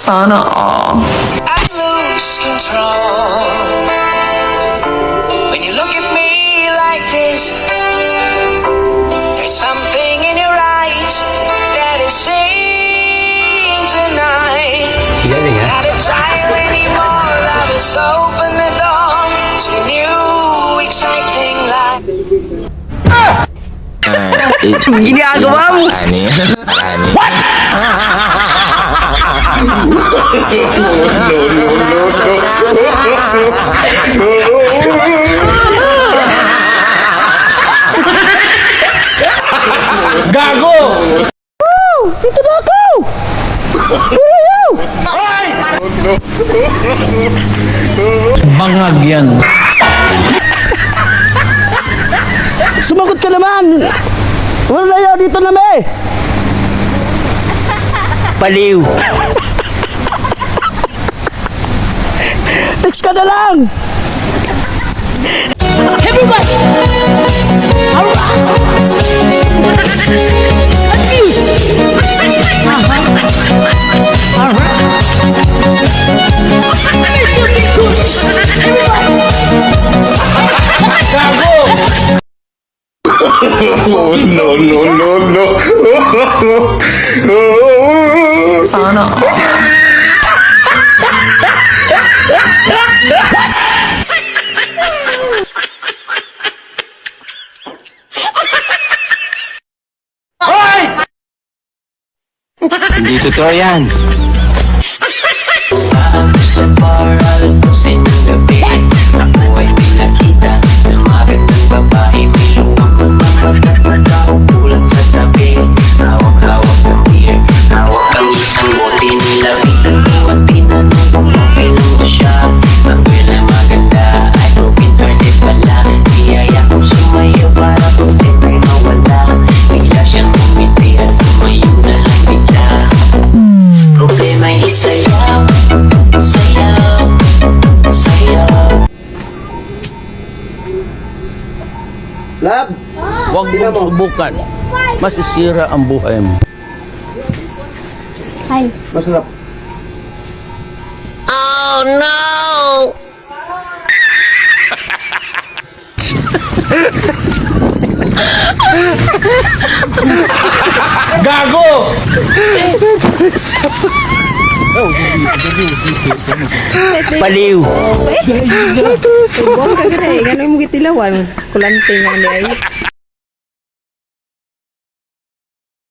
Sana all. I lose control when you look at me like this. There's something in your eyes that is saying tonight that it's time anymore. Love is open the door to a new exciting life. Ginagawa mo. Gago! Dito na ako! Bangag yan. Sumagot ka naman! Wala yaw dito na me! Paliw. Text ka na lang! Everybody! Alright! Abuse! Alright! Gago! Oh, no. Sana all. Hindi totoo yan. Sa bar, alas 12 ng gabi. Ako ay pinakita ng magandang babae. May luwang pagkakataong kulang sa tabi. Hawak-hawak ng beer, hawak ang isang bote nila. Pinto at tinanong kung okay lang ba siya. Ang girl na maganda ay broken hearted pala. Niyaya kong sumayo para content ay mawala. Bigla siyang umiti at tumayo na lang bigla. Problema ay isayaw, sayaw, sayaw. Lab, huwag mong subukan. Masisira ang buhay mo. Hi. Masarap. Oh no! Gago! Paliw. Subong ka gani, ngano mo gitilawan? Kulante nga ni ay.